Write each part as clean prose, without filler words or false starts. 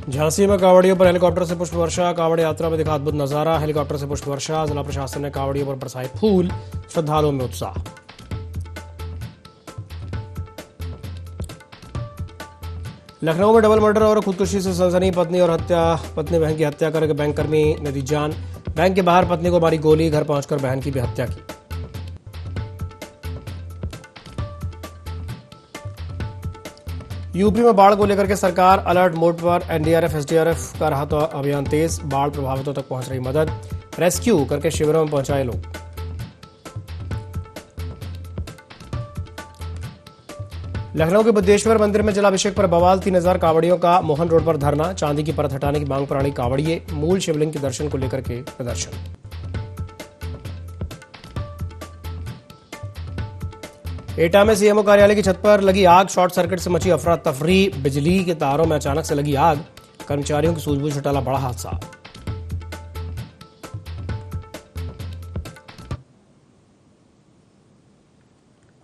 झांसी में कांवड़ियों पर हेलीकॉप्टर से पुष्प वर्षा। कांवड़ यात्रा में दिखा अद्भुत नजारा। हेलीकॉप्टर से पुष्प वर्षा। जिला प्रशासन ने कांवड़ियों पर बरसाए फूल। श्रद्धालुओं में उत्साह। लखनऊ में डबल मर्डर और खुदकुशी से सनसनी। पत्नी बहन की हत्या करके बैंककर्मी ने दी जान। बैंक के बाहर पत्नी को मारी गोली। घर पहुंचकर बहन की भी हत्या की। यूपी में बाढ़ को लेकर के सरकार अलर्ट मोड पर। एनडीआरएफ एसडीआरएफ का रहा तो अभियान तेज। बाढ़ प्रभावितों तक पहुंच रही मदद। रेस्क्यू करके शिविरों में पहुंचाए लोग। लखनऊ के बुद्धेश्वर मंदिर में जलाभिषेक पर बवाल। 3000 कांवड़ियों का मोहन रोड पर धरना। चांदी की परत हटाने की मांग पर अड़ी कांवड़िए। मूल शिवलिंग के दर्शन को लेकर के प्रदर्शन। एटा में सीएमओ कार्यालय की छत पर लगी आग। शॉर्ट सर्किट से मची अफरा तफरी। बिजली के तारों में अचानक से लगी आग। कर्मचारियों की सूझबूझ से टला बड़ा हादसा।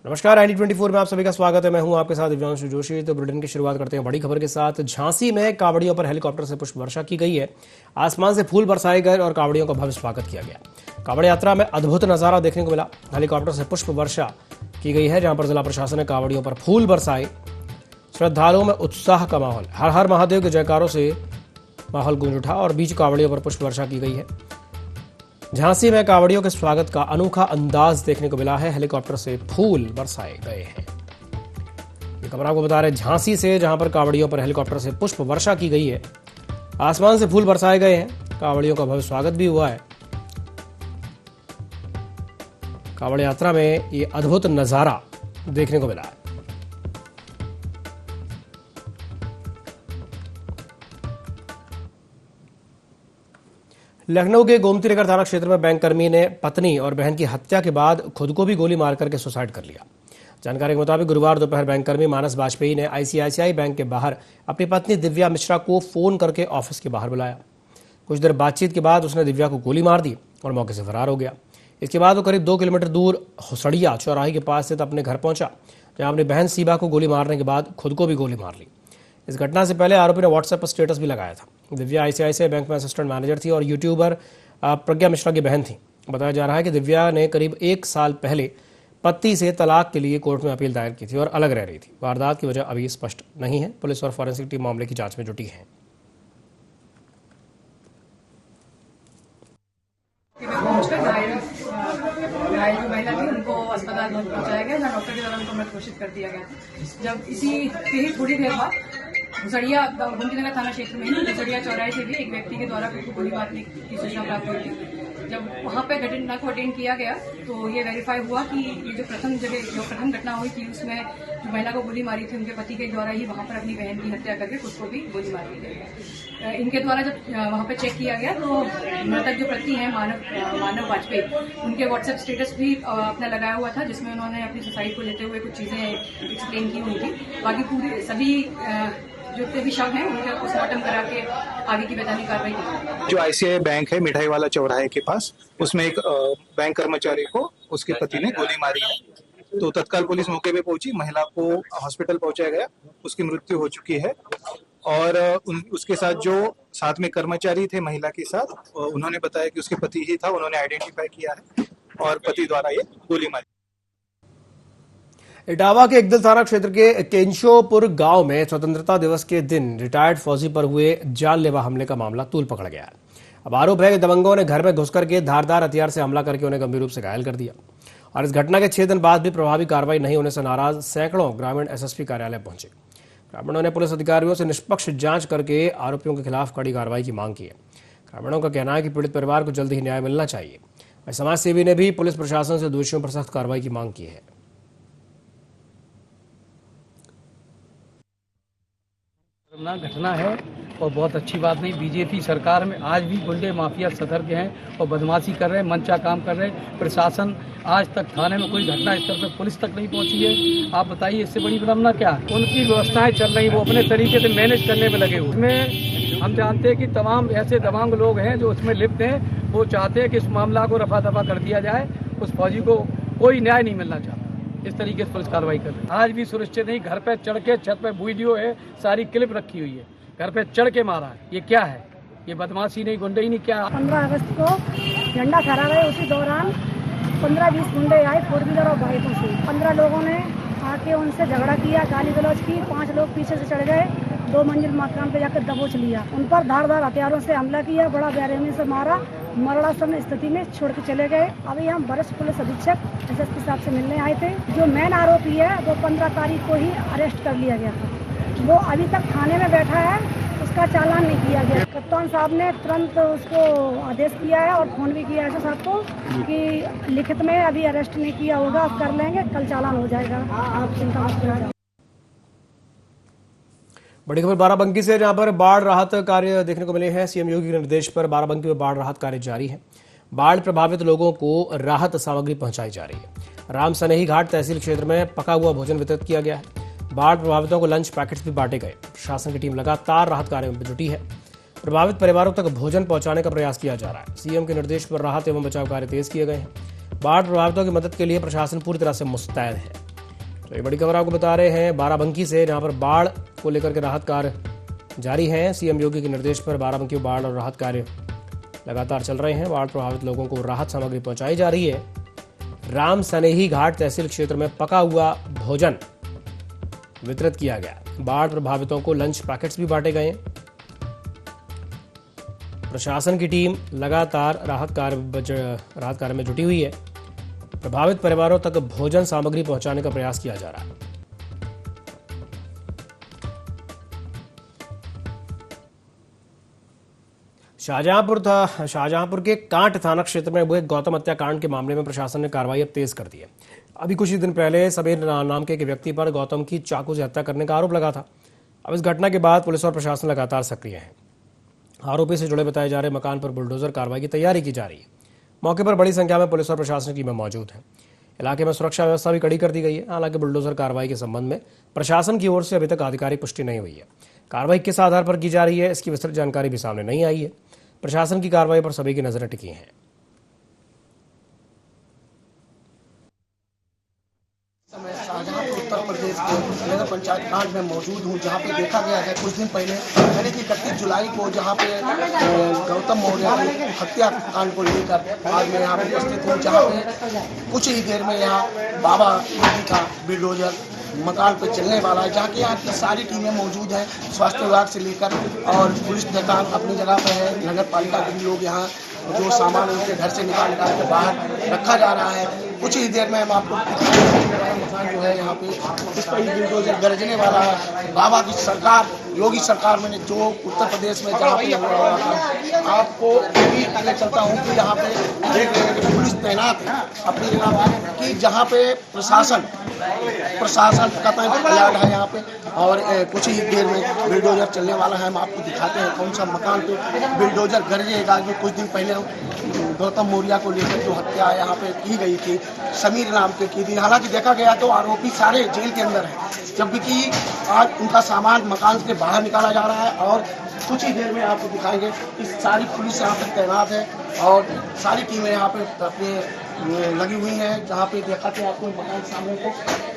नमस्कार, ID24 में आप सभी का स्वागत है। मैं हूं आपके साथ दिव्यांशु जोशी। तो बुलेटिन की शुरुआत करते हैं बड़ी खबर के साथ। झांसी में कांवड़ियों पर हेलीकॉप्टर से पुष्प वर्षा की गई है। आसमान से फूल बरसाए गए और कांवड़ियों का भव्य स्वागत किया गया। कांवड़ यात्रा में अद्भुत नजारा देखने को मिला। हेलीकॉप्टर से पुष्प वर्षा की गई है, जहां पर जिला प्रशासन ने कांवड़ियों पर फूल बरसाए। श्रद्धालुओं में उत्साह का माहौल। हर हर महादेव के जयकारों से माहौल गूंज उठा और बीच कांवड़ियों पर पुष्प वर्षा की गई है। झांसी में कांवड़ियों के स्वागत का अनोखा अंदाज देखने को मिला है। हेलीकॉप्टर से फूल बरसाए गए हैं। ये खबर आपको बता रहे झांसी से, जहां पर कांवड़ियों पर हेलीकॉप्टर से पुष्प वर्षा की गई है। आसमान से फूल बरसाए गए हैं। कांवड़ियों का भव्य स्वागत भी हुआ है। कांवड़ यात्रा में ये अद्भुत नजारा देखने को मिला है। लखनऊ के गोमती नगर थाना क्षेत्र में बैंककर्मी ने पत्नी और बहन की हत्या के बाद खुद को भी गोली मार करके सुसाइड कर लिया। जानकारी के मुताबिक गुरुवार दोपहर बैंककर्मी मानस वाजपेयी ने आईसीआईसीआई बैंक के बाहर अपनी पत्नी दिव्या मिश्रा को फोन करके ऑफिस के बाहर बुलाया। कुछ देर बातचीत के बाद उसने दिव्या को गोली मार दी और मौके से फरार हो गया। इसके बाद वो करीब 2 किलोमीटर दूर हुसड़िया चौराहे के पास स्थित अपने घर पहुंचा, जहां अपनी बहन सीबा को गोली मारने के बाद खुद को भी गोली मार ली। इस घटना से पहले आरोपी ने व्हाट्सएप पर स्टेटस भी लगाया था। दिव्या आईसीआईसीआई बैंक में असिस्टेंट मैनेजर थी और यूट्यूबर प्रज्ञा मिश्रा की बहन थी। बताया जा रहा है कि दिव्या ने करीब 1 साल पहले पति से तलाक के लिए कोर्ट में अपील दायर की थी और अलग रह रही थी। वारदात की वजह अभी स्पष्ट नहीं है। पुलिस और फॉरेंसिक टीम मामले की जांच में जुटी है। घायल जो महिला थी उनको अस्पताल पहुंचाया गया, जहां डॉक्टर के द्वारा उनको मृत घोषित कर दिया गया। जब इसी के ही थोड़ी देर बाद मुसड़िया गोमती नगर थाना क्षेत्र में ही मुसड़िया चौराहे से भी एक व्यक्ति के द्वारा खुद को गोली मारने की सूचना प्राप्त हुई थी। जब वहां पे घटना को अटेंड किया गया तो ये वेरीफाई हुआ कि ये जो प्रथम घटना हुई थी उसमें जो महिला को गोली मारी थी उनके पति के द्वारा ही वहां पर अपनी बहन की हत्या करके खुद को भी गोली मार दी गई। इनके द्वारा जब वहां पे चेक किया गया तो मृतक जो पति हैं मानव वाजपेयी, उनके व्हाट्सएप स्टेटस भी अपना लगाया हुआ था, जिसमें उन्होंने अपनी सुसाइड को लेते हुए कुछ चीजें एक्सप्लेन की हुई थी। बाकी पूरी सभी जो भी शव हैं उनका पोस्टमार्टम करा के आगे की वैधानिक कार्रवाई की। जो आईसीआई बैंक है मिठाई वाला चौराहे के पास, उसमें एक बैंक कर्मचारी को उसके पति ने गोली मारी है। तो तत्काल पुलिस मौके पे पहुंची, महिला को हॉस्पिटल पहुंचाया गया, उसकी मृत्यु हो चुकी है। और उसके साथ जो साथ में कर्मचारी थे महिला के साथ, उन्होंने बताया कि उसके पति ही था। उन्होंने आइडेंटिफाई किया है और पति द्वारा ये गोली मारी। इटावा के इकदल थाना क्षेत्र के केंशोपुर गांव में स्वतंत्रता दिवस के दिन रिटायर्ड फौजी पर हुए जानलेवा हमले का मामला तूल पकड़ गया है। अब आरोप है कि दबंगों ने घर में घुसकर के धारदार हथियार से हमला करके उन्हें गंभीर रूप से घायल कर दिया। और इस घटना के 6 दिन बाद भी प्रभावी कार्रवाई नहीं होने से नाराज सैकड़ों ग्रामीण एसएसपी कार्यालय पहुंचे। ग्रामीणों ने पुलिस अधिकारियों से निष्पक्ष जांच करके आरोपियों के खिलाफ कड़ी कार्रवाई की मांग की है। ग्रामीणों का कहना है कि पीड़ित परिवार को जल्द ही न्याय मिलना चाहिए। समाजसेवी ने भी पुलिस प्रशासन से दोषियों पर सख्त कार्रवाई की मांग की है। घटना है और बहुत अच्छी बात नहीं। बीजेपी सरकार में आज भी गुंडे माफिया सतर्क हैं और बदमाशी कर रहे हैं, मंचा काम कर रहे हैं। प्रशासन आज तक थाने में कोई घटना स्तर पर पुलिस तक नहीं पहुंची है। आप बताइए इससे बड़ी विडम्बना क्या? उनकी व्यवस्थाएं चल रही, वो अपने तरीके से मैनेज करने में लगे हुए। उसमें हम जानते हैं कि तमाम ऐसे दबंग लोग हैं जो उसमें लिप्त हैं। वो चाहते हैं कि इस मामला को रफा दफा कर दिया जाए, उस फौजी को कोई न्याय नहीं मिलना चाहता। इस तरीके से पुलिस कार्रवाई कर रही है। आज भी सुनिश्चित नहीं, घर पे चढ़ के छत पे वीडियो है, सारी क्लिप रखी हुई है। घर पे चढ़ के मारा। ये क्या है? ये बदमाशी नहीं, गुंडे ही नहीं, क्या? 15 अगस्त को झंडा फहरा गए, उसी दौरान 15-20 गुंडे आए 4 व्हीलर और बाइकों से। 15 लोगों ने आके उनसे झगड़ा किया, गाली गलौज की। 5 लोग पीछे से चढ़ गए, 2 मंजिल मकान पे जाकर दबोच लिया। उन पर धारदार हथियारों से हमला किया, बड़ा बेरहमी से मारा। मरणासन्न स्थिति में छोड़ के चले गए। अभी हम वरिष्ठ पुलिस अधीक्षक SSP साहब से मिलने आए थे। जो मेन आरोपी है वो 15 तारीख को ही अरेस्ट कर लिया गया था। वो अभी तक थाने में बैठा है, उसका चालान नहीं किया गया। कप्तान साहब ने तुरंत उसको आदेश किया है और फोन भी किया है साहब को कि लिखित में अभी अरेस्ट नहीं किया होगा, अब कर लेंगे, कल चालान हो जाएगा, आप चिंता मत करिए। बड़ी खबर बाराबंकी से, जहां पर बाढ़ राहत कार्य देखने को मिले हैं। सीएम योगी के निर्देश पर बाराबंकी में बाढ़ राहत कार्य जारी है। बाढ़ प्रभावित लोगों को राहत सामग्री पहुंचाई जा रही है। राम सनेही घाट तहसील क्षेत्र में पका हुआ भोजन वितरित किया गया है। बाढ़ प्रभावितों को लंच पैकेट्स भी बांटे गए। प्रशासन की टीम लगातार राहत कार्य में जुटी है। प्रभावित परिवारों तक भोजन पहुंचाने का प्रयास किया जा रहा है। सीएम के निर्देश पर राहत एवं बचाव कार्य तेज किए गए हैं। बाढ़ प्रभावितों की मदद के लिए प्रशासन पूरी तरह से मुस्तैद है। तो ये बड़ी खबर आपको बता रहे हैं बाराबंकी से, जहां पर बाढ़ को लेकर के राहत कार्य जारी है। सीएम योगी के निर्देश पर बाराबंकी में बाढ़ और राहत कार्य लगातार चल रहे हैं। बाढ़ प्रभावित लोगों को राहत सामग्री पहुंचाई जा रही है। राम सनेही घाट तहसील क्षेत्र में पका हुआ भोजन वितरित किया गया। बाढ़ प्रभावितों को लंच पैकेट्स भी बांटे गए। प्रशासन की टीम लगातार राहत कार्य में जुटी हुई है। प्रभावित परिवारों तक भोजन सामग्री पहुंचाने का प्रयास किया जा रहा है। शाहजहांपुर के कांट थाना क्षेत्र में हुए गौतम हत्याकांड के मामले में प्रशासन ने कार्रवाई अब तेज कर दी है। अभी कुछ ही दिन पहले समीर नाम के एक व्यक्ति पर गौतम की चाकू से हत्या करने का आरोप लगा था। अब इस घटना के बाद पुलिस और प्रशासन लगातार सक्रिय है। आरोपी से जुड़े बताए जा रहे मकान पर बुलडोजर कार्रवाई की तैयारी की जा रही है। मौके पर बड़ी संख्या में पुलिस और प्रशासन की टीमें मौजूद हैं। इलाके में सुरक्षा व्यवस्था भी कड़ी कर दी गई है। हालांकि बुलडोजर कार्रवाई के संबंध में प्रशासन की ओर से अभी तक आधिकारिक पुष्टि नहीं हुई है। कार्रवाई किस आधार पर की जा रही है, इसकी विस्तृत जानकारी भी सामने नहीं आई है। प्रशासन की कार्रवाई पर सभी की नजरें टिकी हैं। शाहजहांपुर उत्तर प्रदेश के नगर पंचायत कांड में मौजूद हूँ, जहाँ पे देखा गया है कुछ दिन पहले यानी कि 31 जुलाई को जहाँ पे गौतम मौर्य की हत्याकांड को लेकर आज मैं यहाँ पे उपस्थित हूँ, जहाँ पे कुछ ही देर में यहाँ बाबा योगी का बुलडोजर मकान पे चलने वाला है, जहाँ की यहाँ की सारी टीमें मौजूद हैं। स्वास्थ्य विभाग से लेकर और पुलिस देखान अपनी जगह पे है। नगर पालिका के भी लोग यहाँ जो सामान उनके घर से निकाल के बाहर रखा जा रहा है। कुछ ही देर में हम आपको मकान जो है यहाँ पे इस पर बुलडोजर गरजने वाला है। बाबा की सरकार, योगी सरकार में जो उत्तर प्रदेश में जहाँ पे आपको भी पहले चलता हूँ कि यहाँ पे देख रहे हैं कि पुलिस तैनात है अपनी जगह पर, कि जहाँ पे प्रशासन का तैनात है यहाँ पे। और कुछ ही देर में बुलडोजर चलने वाला है। हम आपको दिखाते हैं कौन सा मकान पे बुलडोजर गरजेगा। जो कुछ दिन पहले गौतम मौर्य को लेकर जो हत्या यहाँ पे की गई थी, समीर नाम के की थी। हालांकि देखा गया तो आरोपी सारे जेल के अंदर हैं, जबकि आज उनका सामान मकान से बाहर निकाला जा रहा है। और कुछ ही देर में आपको दिखाएंगे कि सारी पुलिस यहाँ पे तैनात है और सारी टीमें यहाँ पे अपने लगी हुई हैं। जहाँ पे देखा तो आपको मकान सामने को,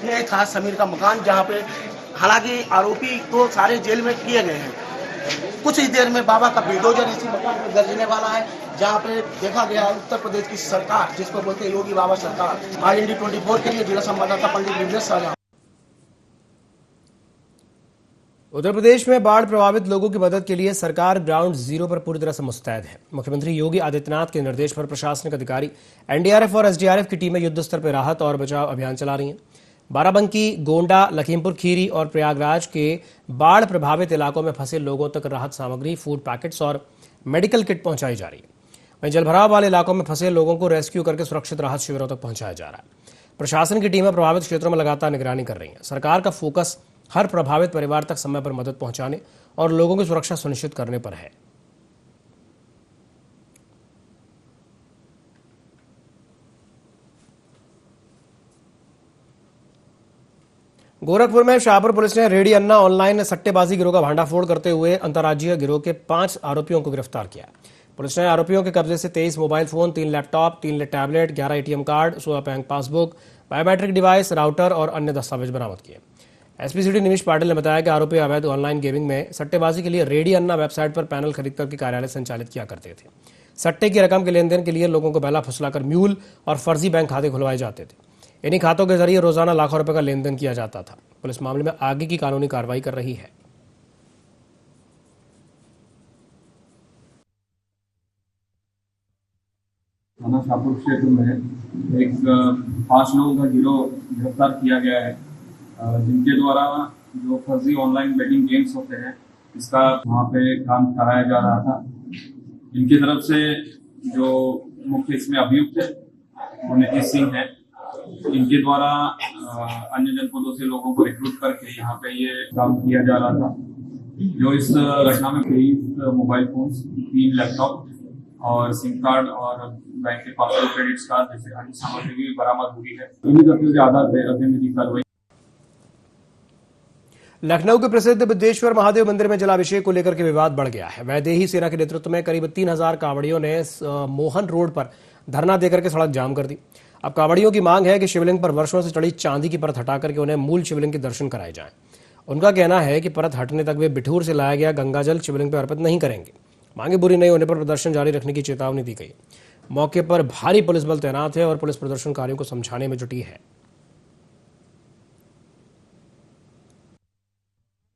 ये था समीर का मकान, जहाँ पे हालांकि आरोपी तो सारे जेल में किए गए हैं। कुछ ही देर में बाबा का बुलडोजर इसी मकान पर गरजने वाला है, जहाँ पे देखा गया उत्तर प्रदेश की सरकार, जिसको बोलते हैं योगी बाबा सरकार। IND 24 के लिए जिला संवाददाता पंडित निवेश शाहजहां। उत्तर प्रदेश में बाढ़ प्रभावित लोगों की मदद के लिए सरकार ग्राउंड जीरो पर पूरी तरह से मुस्तैद है। मुख्यमंत्री योगी आदित्यनाथ के निर्देश पर प्रशासनिक अधिकारी, NDRF और SDRF की टीमें युद्ध स्तर पर राहत और बचाव अभियान चला रही हैं। बाराबंकी, गोंडा, लखीमपुर खीरी और प्रयागराज के बाढ़ प्रभावित इलाकों में फंसे लोगों तक राहत सामग्री, फूड पैकेट्स और मेडिकल किट पहुंचाई जा रही है। वहीं जलभराव वाले इलाकों में फंसे लोगों को रेस्क्यू करके सुरक्षित राहत शिविरों तक पहुंचाया जा रहा है। प्रशासन की टीमें प्रभावित क्षेत्रों में लगातार निगरानी कर रही हैं। सरकार का फोकस हर प्रभावित परिवार तक समय पर मदद पहुंचाने और लोगों की सुरक्षा सुनिश्चित करने पर है। गोरखपुर में शाहपुर पुलिस ने रेडी अन्ना ऑनलाइन सट्टेबाजी गिरोह का भांडाफोड़ करते हुए अंतर्राज्यीय गिरोह के 5 आरोपियों को गिरफ्तार किया। पुलिस ने आरोपियों के कब्जे से 23 mobile phone, 3 laptop, 3 tablet, 11 ATM card, 16 bank passbook, biometric device, router और अन्य दस्तावेज बरामद किए। एसपी सिटी निमिष पाटिल ने बताया कि आरोपी अवैध ऑनलाइन गेमिंग में सट्टेबाजी के लिए रेडी अन्ना वेबसाइट पर पैनल खरीद करके कार्यालय संचालित किया करते थे। सट्टे की रकम के लेन देन के लिए लोगों को बहला फुसलाकर म्यूल और फर्जी बैंक खाते खुलवाए जाते थे। इन्हीं खातों के जरिए रोजाना लाखों रुपए का लेन देन किया जाता था। पुलिस मामले में आगे की कानूनी कार्रवाई कर रही है। थाना शाहपुर क्षेत्र में एक 5 लोगों का गिरोह गिरफ्तार किया गया है, जिनके द्वारा जो फर्जी ऑनलाइन बेटिंग गेम्स होते हैं इसका वहाँ पे काम कराया जा रहा था। इनकी तरफ से जो मुख्य इसमें अभियुक्त है वो नीतीश सिंह है। इनके द्वारा अन्य जनपदों से लोगों को रिक्रूट करके यहाँ पे ये काम किया जा रहा था। जो इस घटना में 23 मोबाइल फोन, 3 लैपटॉप और सिम कार्ड और बैंक के पासवर्ड, क्रेडिट कार्ड जैसे अन्य सामग्री भी बरामद हुई है। इन्हीं तथ्यों के आधार पर अभियोजन कार्रवाई। लखनऊ के प्रसिद्ध बुद्धेश्वर महादेव मंदिर में जलाभिषेक को लेकर के विवाद बढ़ गया है। वैदेही सेना के नेतृत्व में करीब 3000 कांवड़ियों ने मोहन रोड पर धरना देकर के सड़क जाम कर दी। अब कांवड़ियों की मांग है कि शिवलिंग पर वर्षों से चढ़ी चांदी की परत हटा करके उन्हें मूल शिवलिंग के दर्शन कराए जाएं। उनका कहना है कि परत हटने तक वे बिठूर से लाया गया गंगाजल शिवलिंग पर अर्पित नहीं करेंगे। मांगे पूरी नहीं होने पर प्रदर्शन जारी रखने की चेतावनी दी गई। मौके पर भारी पुलिस बल तैनात है और पुलिस प्रदर्शनकारियों को समझाने में जुटी है।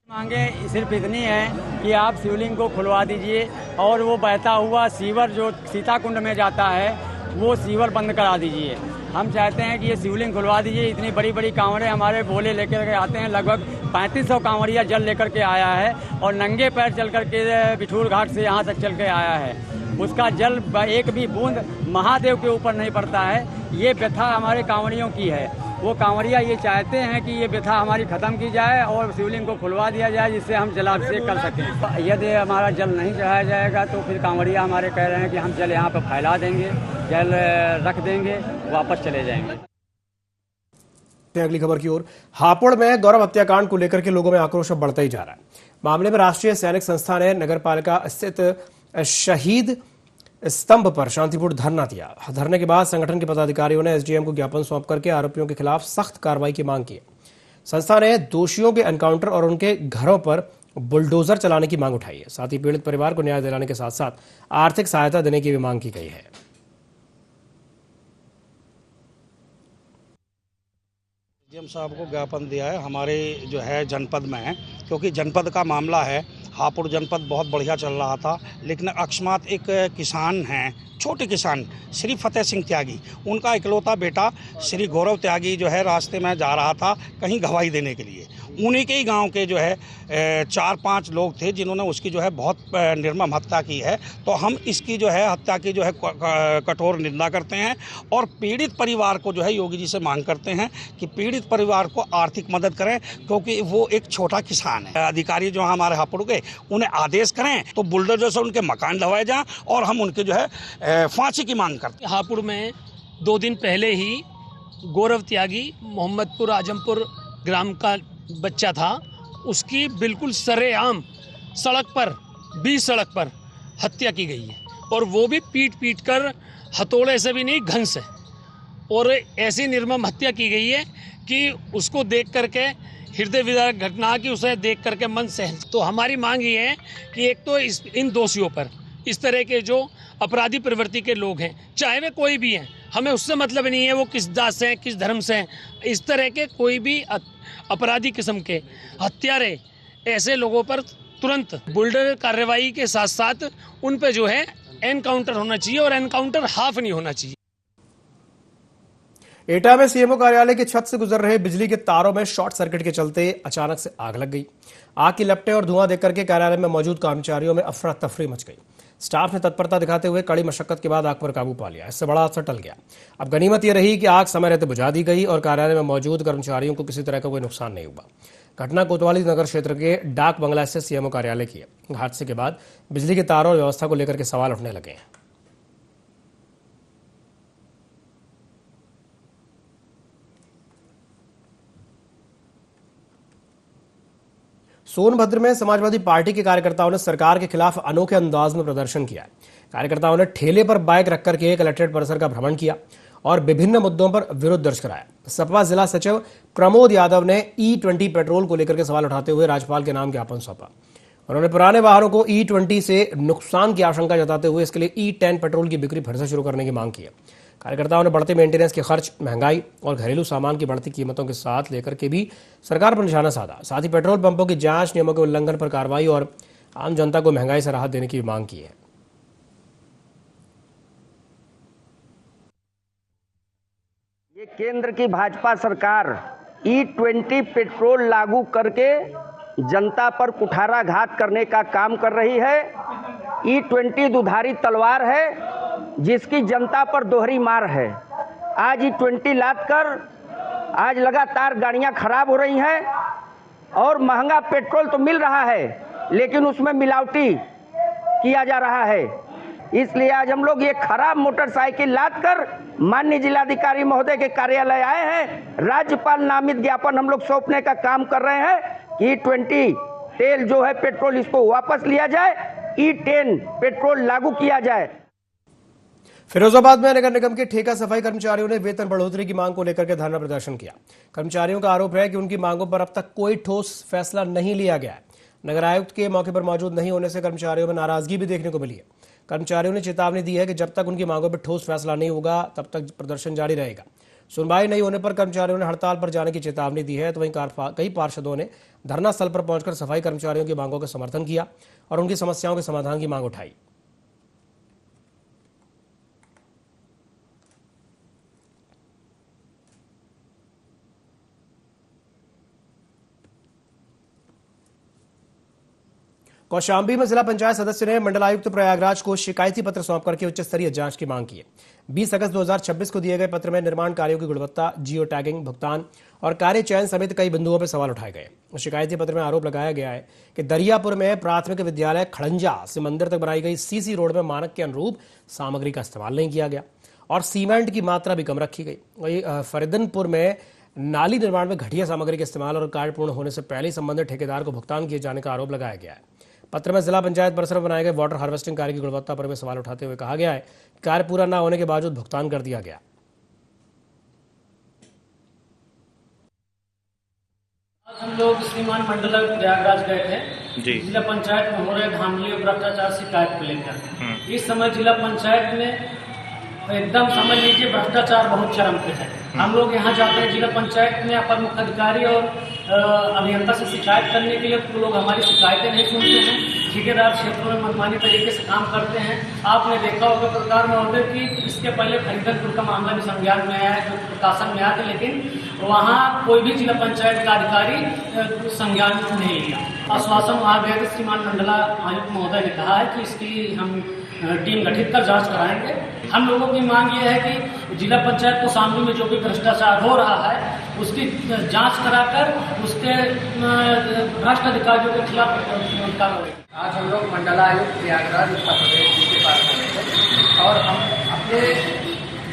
मांगे सिर्फ इतनी है कि आप शिवलिंग को खुलवा दीजिए और वो बहता हुआ सीवर जो सीताकुंड में जाता है वो सीवर बंद करा दीजिए। हम चाहते हैं कि ये शिवलिंग खुलवा दीजिए। इतनी बड़ी बड़ी कांवड़े हमारे भोले लेकर के आते हैं, लगभग 3500 कांवड़िया जल लेकर के आया है और नंगे पैर चल करके बिठूर घाट से यहाँ तक चल के आया है। उसका जल एक भी बूंद महादेव के ऊपर नहीं पड़ता है। ये व्यथा हमारे कांवड़ियों की है। वो कांवड़िया ये चाहते हैं कि ये व्यथा हमारी खत्म की जाए और शिवलिंग को खुलवा दिया जाए, जिससे हम जलाभिषेक कर सकें। यदि हमारा जल नहीं चढ़ाया जाएगा तो फिर कांवड़िया हमारे कह रहे हैं कि हम जल यहाँ पर फैला देंगे, जल रख देंगे, वापस चले जाएंगे। अगली खबर की ओर। हापुड़ में गौरव हत्याकांड को लेकर के लोगों में आक्रोश बढ़ता ही जा रहा है। मामले में राष्ट्रीय सैनिक संस्था ने नगरपालिका स्थित शहीद स्तंभ पर शांतिपूर्ण धरना दिया। धरने के बाद संगठन के पदाधिकारियों ने एसडीएम को ज्ञापन सौंप करके आरोपियों के खिलाफ सख्त कार्रवाई की मांग की। संस्था ने दोषियों के एनकाउंटर और उनके घरों पर बुलडोजर चलाने की मांग उठाई है। साथ ही पीड़ित परिवार को न्याय दिलाने के साथ साथ आर्थिक सहायता देने की भी मांग की गई है। एसडीएम साहब को ज्ञापन दिया है हमारे जो है जनपद में है, क्योंकि जनपद का मामला है। हापुड़ जनपद बहुत बढ़िया चल रहा था, लेकिन अकस्मात एक किसान हैं, छोटे किसान श्री फतेह सिंह त्यागी, उनका इकलौता बेटा श्री गौरव त्यागी जो है रास्ते में जा रहा था कहीं गवाही देने के लिए। उन्हीं के ही गांव के जो है 4-5 लोग थे जिन्होंने उसकी जो है बहुत निर्मम हत्या की है। तो हम इसकी जो है हत्या की जो है कठोर निंदा करते हैं और पीड़ित परिवार को जो है योगी जी से मांग करते हैं कि पीड़ित परिवार को आर्थिक मदद करें, क्योंकि वो एक छोटा किसान है। अधिकारी जो हमारे हापुड़ के उन्हें आदेश करें तो बुलडोजर से उनके मकान ढवाए जाएं और हम उनके जो है फांसी की मांग करते हैं। हापुड़ में 2 दिन पहले ही गौरव त्यागी मोहम्मदपुर आजमपुर ग्राम का बच्चा था, उसकी बिल्कुल सरेआम सड़क पर 20 सड़क पर हत्या की गई है और वो भी पीट कर, हथौड़े से भी नहीं, घन से। और ऐसी निर्मम हत्या की गई है कि उसको देख करके हृदय विदारक घटना की, उसे देख करके मन सहन। तो हमारी मांग ये है कि एक तो इन दोषियों पर, इस तरह के जो अपराधी प्रवृत्ति के लोग हैं, चाहे वे कोई भी हैं, हमें उससे मतलब नहीं है वो किस जात से हैं, किस धर्म से हैं, इस तरह के कोई भी अपराधी किस्म के हत्यारे ऐसे लोगों पर तुरंत बुलडोजर कार्रवाई के साथ साथ उन पे जो है एनकाउंटर होना चाहिए और एनकाउंटर हाफ नहीं होना चाहिए। एटा में सीएमओ कार्यालय की छत से गुजर रहे बिजली के तारों में शॉर्ट सर्किट के चलते अचानक से आग लग गई। आग की लपटें और धुआं देख करके कार्यालय में मौजूद कर्मचारियों में अफरा तफरी मच गई। स्टाफ ने तत्परता दिखाते हुए कड़ी मशक्कत के बाद आग पर काबू पा लिया। इससे बड़ा हादसा टल गया। अब गनीमत यह रही कि आग समय रहते बुझा दी गई और कार्यालय में मौजूद कर्मचारियों को किसी तरह का कोई नुकसान नहीं हुआ। घटना कोतवाली नगर क्षेत्र के डाक बंगला स्थित सीएमओ कार्यालय की है। हादसे के बाद बिजली के तारों और व्यवस्था को लेकर के सवाल उठने लगे हैं। सोनभद्र में समाजवादी पार्टी के कार्यकर्ताओं ने सरकार के खिलाफ अनोखे अंदाज में प्रदर्शन किया। कार्यकर्ताओं ने ठेले पर बाइक रखकर के कलेक्ट्रेट परिसर का भ्रमण किया और विभिन्न मुद्दों पर विरोध दर्ज कराया। सपा जिला सचिव प्रमोद यादव ने E20 पेट्रोल को लेकर के सवाल उठाते हुए राज्यपाल के नाम ज्ञापन सौंपा। उन्होंने पुराने वाहनों को E20 से नुकसान की आशंका जताते हुए इसके लिए E10 पेट्रोल की बिक्री फिर से शुरू करने की मांग की है। कार्यकर्ताओं ने बढ़ते मेंटेनेंस के खर्च, महंगाई और घरेलू सामान की बढ़ती कीमतों के साथ लेकर के भी सरकार पर निशाना साधा। साथ ही पेट्रोल पंपों की जांच, नियमों के उल्लंघन पर कार्रवाई और आम जनता को महंगाई से राहत देने की मांग की है। ये केंद्र की भाजपा सरकार E20 पेट्रोल लागू करके जनता पर कुठाराघात करने का काम कर रही है। E20 दुधारी तलवार है जिसकी जनता पर दोहरी मार है। आज E20 लाद कर आज लगातार गाड़ियां खराब हो रही हैं और महंगा पेट्रोल तो मिल रहा है लेकिन उसमें मिलावटी किया जा रहा है। इसलिए आज हम लोग ये खराब मोटरसाइकिल लाद कर माननीय जिलाधिकारी महोदय के कार्यालय आए हैं। राज्यपाल नामित ज्ञापन हम लोग सौंपने का काम कर रहे हैं कि E20 तेल जो है पेट्रोल इसको वापस लिया जाए, E10 पेट्रोल लागू किया जाए। फिरोजाबाद में नगर निगम के ठेका सफाई कर्मचारियों ने वेतन बढ़ोतरी की मांग को लेकर के धरना प्रदर्शन किया। कर्मचारियों का आरोप है कि उनकी मांगों पर अब तक कोई ठोस फैसला नहीं लिया गया है। नगर आयुक्त के मौके पर मौजूद नहीं होने से कर्मचारियों में नाराजगी भी देखने को मिली है। कर्मचारियों ने चेतावनी दी है कि जब तक उनकी मांगों पर ठोस फैसला नहीं होगा तब तक प्रदर्शन जारी रहेगा। सुनवाई नहीं होने पर कर्मचारियों ने हड़ताल पर जाने की चेतावनी दी है। तो वहीं कई पार्षदों ने धरना स्थल पर पहुंचकर सफाई कर्मचारियों की मांगों का समर्थन किया और उनकी समस्याओं के समाधान की मांग उठाई। कौशाम्बी में जिला पंचायत सदस्य ने मंडलायुक्त प्रयागराज को शिकायती पत्र सौंप करके उच्च स्तरीय जांच की मांग की है। 20 अगस्त 2026 को दिए गए पत्र में निर्माण कार्यों की गुणवत्ता, जियो टैगिंग, भुगतान और कार्य चयन समेत कई बिंदुओं पर सवाल उठाए गए। शिकायती पत्र में आरोप लगाया गया है कि दरियापुर में प्राथमिक विद्यालय खड़ंजा से मंदिर तक बनाई गई सीसी रोड में मानक के अनुरूप सामग्री का इस्तेमाल नहीं किया गया और सीमेंट की मात्रा भी कम रखी गई। वहीं फरीदनपुर में नाली निर्माण में घटिया सामग्री के इस्तेमाल और कार्य पूर्ण होने से पहले ही संबंधित ठेकेदार को भुगतान किए जाने का आरोप लगाया गया है। पत्र में जिला पंचायत परिसर में बनाए गए वाटर हार्वेस्टिंग कार्य की गुणवत्ता पर भी सवाल उठाते हुए कहा गया है कि कार्य पूरा न होने के बावजूद भुगतान कर दिया गया। आज हम लोग श्रीमान मंडल प्रयागराज गए थे जिला पंचायत में हो रहे धांधली और भ्रष्टाचार शिकायत को लेकर। इस समय जिला पंचायत में एकदम समझ लीजिए भ्रष्टाचार बहुत चरम पे है। हम लोग यहाँ जाते हैं जिला पंचायत में अपर मुख्य अधिकारी और अभियंता से शिकायत करने के लिए, तो लोग हमारी शिकायतें नहीं सुनते हैं। ठेकेदार क्षेत्रों में मनमानी तरीके से काम करते हैं। आपने देखा होगा सरकार महोदय की इसके पहले फरीदनपुर का मामला भी संज्ञान में आया है, जो प्रकाशन में आया था, लेकिन वहाँ कोई भी जिला पंचायत का अधिकारी संज्ञान नहीं लिया। आश्वासन वहाँ गए थे, श्रीमान मंडला आयुक्त महोदय ने कहा है कि इसकी हम टीम गठित कर जांच कराएंगे। हम लोगों की मांग ये है कि जिला पंचायत कौशाम्बी में जो भी भ्रष्टाचार हो रहा है उसकी जांच कराकर उसके भ्रष्ट अधिकारियों के खिलाफ कार्रवाई। आज हम लोग मंडलायुक्त प्रयागराज उत्तर प्रदेश जी के पास गए थे और हम अपने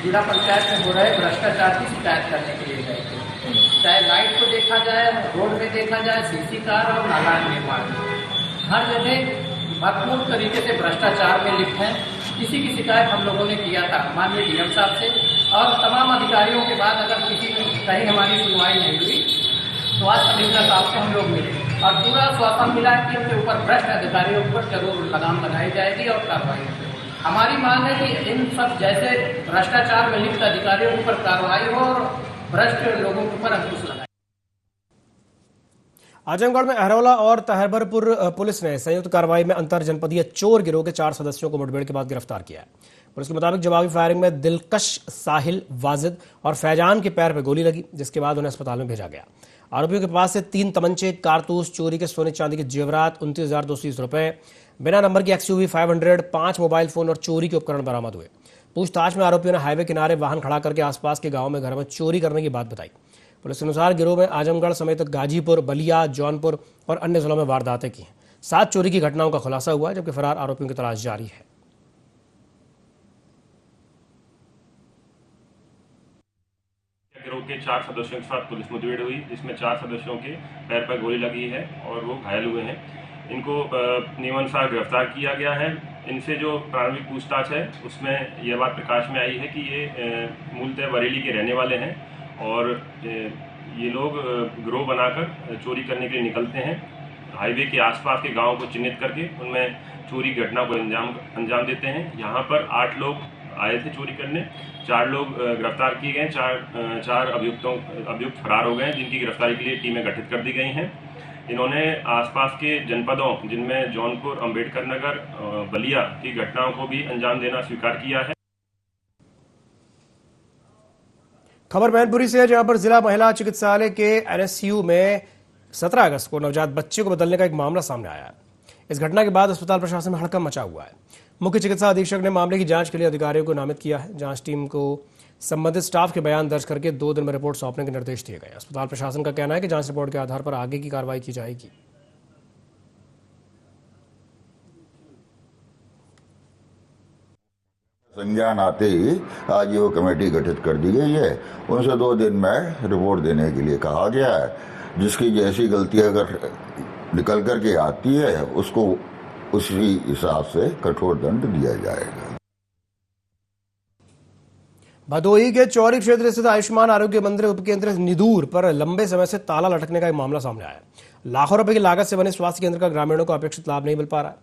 जिला पंचायत में हो रहे भ्रष्टाचार की शिकायत करने के लिए गए थे। चाहे लाइट को देखा जाए, रोड में देखा जाए, सीसी कार और नाला निर्माण, हर जगह भरपूर तरीके से भ्रष्टाचार में लिप्त है। इसी की शिकायत हम लोगों ने किया था माननीय डीएम साहब से और तमाम अधिकारियों के बाद अगर किसी कहीं हमारी सुनवाई नहीं हुई तो आज कमिश्नर साहब से हम लोग मिले और पूरा आश्वासन मिला कि उनके ऊपर भ्रष्ट अधिकारियों के ऊपर जरूर लगाम लगाई जाएगी और कार्रवाई होगी। हमारी मांग है कि इन सब जैसे भ्रष्टाचार में लिप्त अधिकारियों के ऊपर कार्रवाई हो और भ्रष्ट लोगों के ऊपर अंकुश लगाए। आजमगढ़ में अहरौला और तहरबरपुर पुलिस ने संयुक्त कार्रवाई में अंतर जनपदीय चोर गिरोह के 4 सदस्यों को मुठभेड़ के बाद गिरफ्तार किया है। पुलिस के मुताबिक जवाबी फायरिंग में दिलकश, साहिल, वाजिद और फैजान के पैर पर गोली लगी, जिसके बाद उन्हें अस्पताल में भेजा गया। आरोपियों के पास से 3 तमंचे, कारतूस, चोरी के सोने चांदी के जेवरात, 29,230 रुपए, बिना नंबर की XUV 500, 5 मोबाइल फोन और चोरी के उपकरण बरामद हुए। पूछताछ में आरोपियों ने हाईवे किनारे वाहन खड़ा करके आसपास के गांव में घर में चोरी करने की बात बताई। पुलिस के अनुसार गिरोह में आजमगढ़ समेत गाजीपुर, बलिया, जौनपुर और अन्य जिलों में वारदातें की हैं। 7 चोरी की घटनाओं का खुलासा हुआ है, जबकि फरार आरोपियों की तलाश जारी है। गिरोह के 4 सदस्यों के साथ पुलिस मुठभेड़ हुई, जिसमें 4 सदस्यों के पैर पर गोली लगी है और वो घायल हुए हैं। इनको नियमानुसार गिरफ्तार किया गया है। इनसे जो प्रारंभिक पूछताछ है उसमें यह बात प्रकाश में आई है कि ये मूलतः बरेली के रहने वाले हैं और ये लोग गिरोह बनाकर चोरी करने के लिए निकलते हैं। हाईवे के आसपास के गांवों को चिन्हित करके उनमें चोरी घटना को अंजाम देते हैं। यहाँ पर 8 लोग आए थे चोरी करने, 4 लोग गिरफ्तार किए गए, चार अभियुक्त फरार हो गए, जिनकी गिरफ्तारी के लिए टीमें गठित कर दी गई हैं। इन्होंने आसपास के जनपदों जिनमें जौनपुर, अंबेडकर नगर, बलिया की घटनाओं को भी अंजाम देना स्वीकार किया है। खबर मैनपुरी से है, जहां पर जिला महिला चिकित्सालय के एनएसयू में 17 अगस्त को नवजात बच्चे को बदलने का एक मामला सामने आया है। इस घटना के बाद अस्पताल प्रशासन में हड़कंप मचा हुआ है। मुख्य चिकित्सा अधीक्षक ने मामले की जांच के लिए अधिकारियों को नामित किया है। जांच टीम को संबंधित स्टाफ के बयान दर्ज करके 2 दिन में रिपोर्ट सौंपने के निर्देश दिए गए। अस्पताल प्रशासन का कहना है कि जांच रिपोर्ट के आधार पर आगे की कार्रवाई की जाएगी। संज्ञान आते ही आज वो कमेटी गठित कर दी गई है। उनसे 2 दिन में रिपोर्ट देने के लिए कहा गया है। जिसकी जैसी गलती अगर निकल करके आती है उसको उसी हिसाब से कठोर दंड दिया जाएगा। भदोही के चौरी क्षेत्र स्थित आयुष्मान आरोग्य मंदिर उपकेंद्र निदूर पर लंबे समय से ताला लटकने का एक मामला सामने आया है। लाखों रुपए की लागत से बने स्वास्थ्य केंद्र का ग्रामीणों को अपेक्षित लाभ नहीं मिल पा रहा है।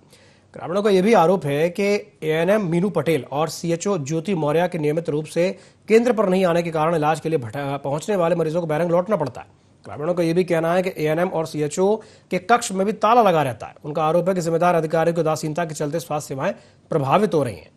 ग्रामीणों का यह भी आरोप है कि एएनएम मीनू पटेल और सीएचओ ज्योति मौर्य के नियमित रूप से केंद्र पर नहीं आने के कारण इलाज के लिए पहुंचने वाले मरीजों को बैरंग लौटना पड़ता है। ग्रामीणों का यह भी कहना है कि एएनएम और सीएचओ के कक्ष में भी ताला लगा रहता है। उनका आरोप है कि जिम्मेदार अधिकारियों की उदासीनता के चलते स्वास्थ्य सेवाएं प्रभावित हो रही हैं।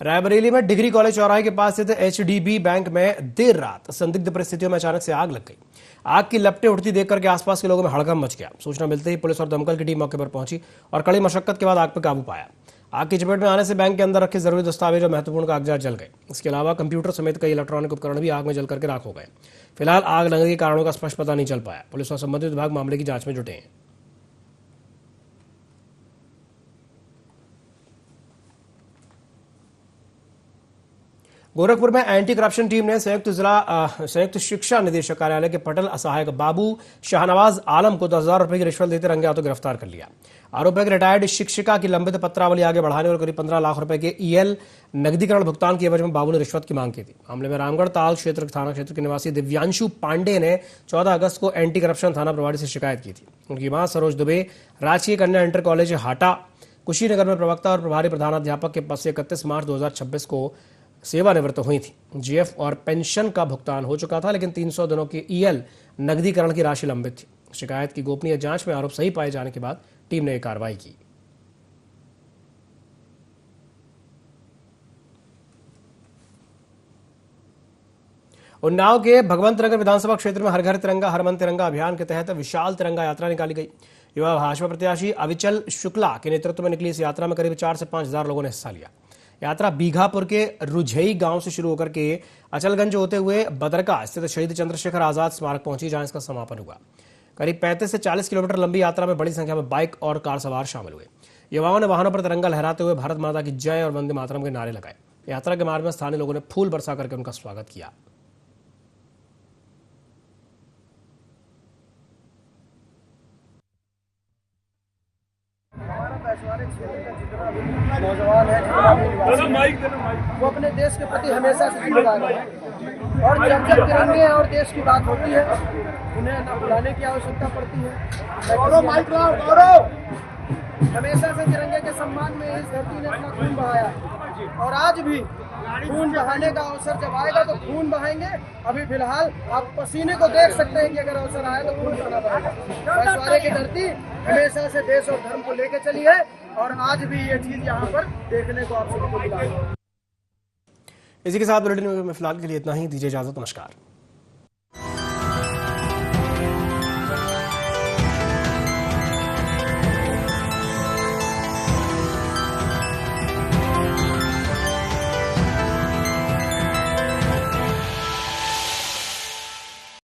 रायबरेली में डिग्री कॉलेज चौराहे के पास स्थित एचडीबी बैंक में देर रात संदिग्ध परिस्थितियों में अचानक से आग लग गई। आग की लपटें उठती देखकर के आसपास के लोगों में हड़कंप मच गया। सूचना मिलते ही पुलिस और दमकल की टीम मौके पर पहुंची और कड़ी मशक्कत के बाद आग पर काबू पाया। आग की चपेट में आने से बैंक के अंदर रखे जरूरी दस्तावेज और महत्वपूर्ण कागजात जल गए। इसके अलावा कंप्यूटर समेत कई इलेक्ट्रॉनिक उपकरण भी आग में जल करके राख हो गए। फिलहाल आग लगने के कारणों का स्पष्ट पता नहीं चल पाया। पुलिस और संबंधित विभाग मामले की जांच में जुटे हैं। गोरखपुर में एंटी करप्शन टीम ने संयुक्त शिक्षा निदेशक कार्यालय के पटल सहायक बाबू शाहनवाज आलम को 10,000 रुपए की रिश्वत देते रंगे हाथों गिरफ्तार कर लिया। आरोप है कि रिटायर्ड शिक्षिका की लंबित पत्रावली आगे बढ़ाने और करीब 15 लाख रुपए के ईएल नकदीकरण भुगतान की एवज में बाबू ने रिश्वत की मांग की थी। मामले में रामगढ़ ताल थाना क्षेत्र के निवासी दिव्यांशु पांडे ने 14 अगस्त को एंटी करप्शन थाना प्रभारी से शिकायत की थी। उनकी मां सरोज दुबे राजकीय कन्या इंटर कॉलेज हाटा कुशीनगर में प्रवक्ता और प्रभारी प्रधानाध्यापक के पद से 31 मार्च 2026 को सेवानिवृत्त हुई थी। जीएफ और पेंशन का भुगतान हो चुका था, लेकिन 300 दिनों की ईएल नकदीकरण की राशि लंबित थी। शिकायत की गोपनीय जांच में आरोप सही पाए जाने के बाद टीम ने कार्रवाई की। उन्नाव के भगवंत नगर विधानसभा क्षेत्र में हर घर तिरंगा हर मन तिरंगा अभियान के तहत विशाल तिरंगा यात्रा निकाली गई। युवा भाजपा प्रत्याशी अविचल शुक्ला के नेतृत्व में निकली इस यात्रा में करीब 4 से 5 हजार लोगों ने हिस्सा लिया। यात्रा बीघापुर के रुझई गांव से शुरू होकर के अचलगंज होते हुए बदरका स्थित शहीद चंद्रशेखर आजाद स्मारक पहुंची, जहां इसका समापन हुआ। करीब 35 से 40 किलोमीटर लंबी यात्रा में बड़ी संख्या में बाइक और कार सवार शामिल हुए। युवाओं ने वाहनों पर तिरंगा लहराते हुए भारत माता की जय और वंदे मातरम के नारे लगाए। यात्रा के मार्ग में स्थानीय लोगों ने फूल बरसा करके उनका स्वागत किया। नौजवान है वो अपने देश के प्रति हमेशा से जिम्मेदार है और जब जब तिरंगे और देश की बात होती है उन्हें न भुलाने की आवश्यकता पड़ती है। हमेशा से तिरंगे के सम्मान में इस धरती ने अपना खून बहाया और आज भी खून बहाने का अवसर जब आएगा तो खून बहाएंगे। अभी फिलहाल आप पसीने को देख सकते हैं कि अगर अवसर आए तो खून बहाना पड़ेगा। मछुआरे की धरती हमेशा से देश और धर्म को लेकर चली है और आज भी ये चीज यहाँ पर देखने को आप सबको मिला है। इसी के साथ बुलेटिन में फिलहाल के लिए इतना ही। दीजिए इजाजत। नमस्कार।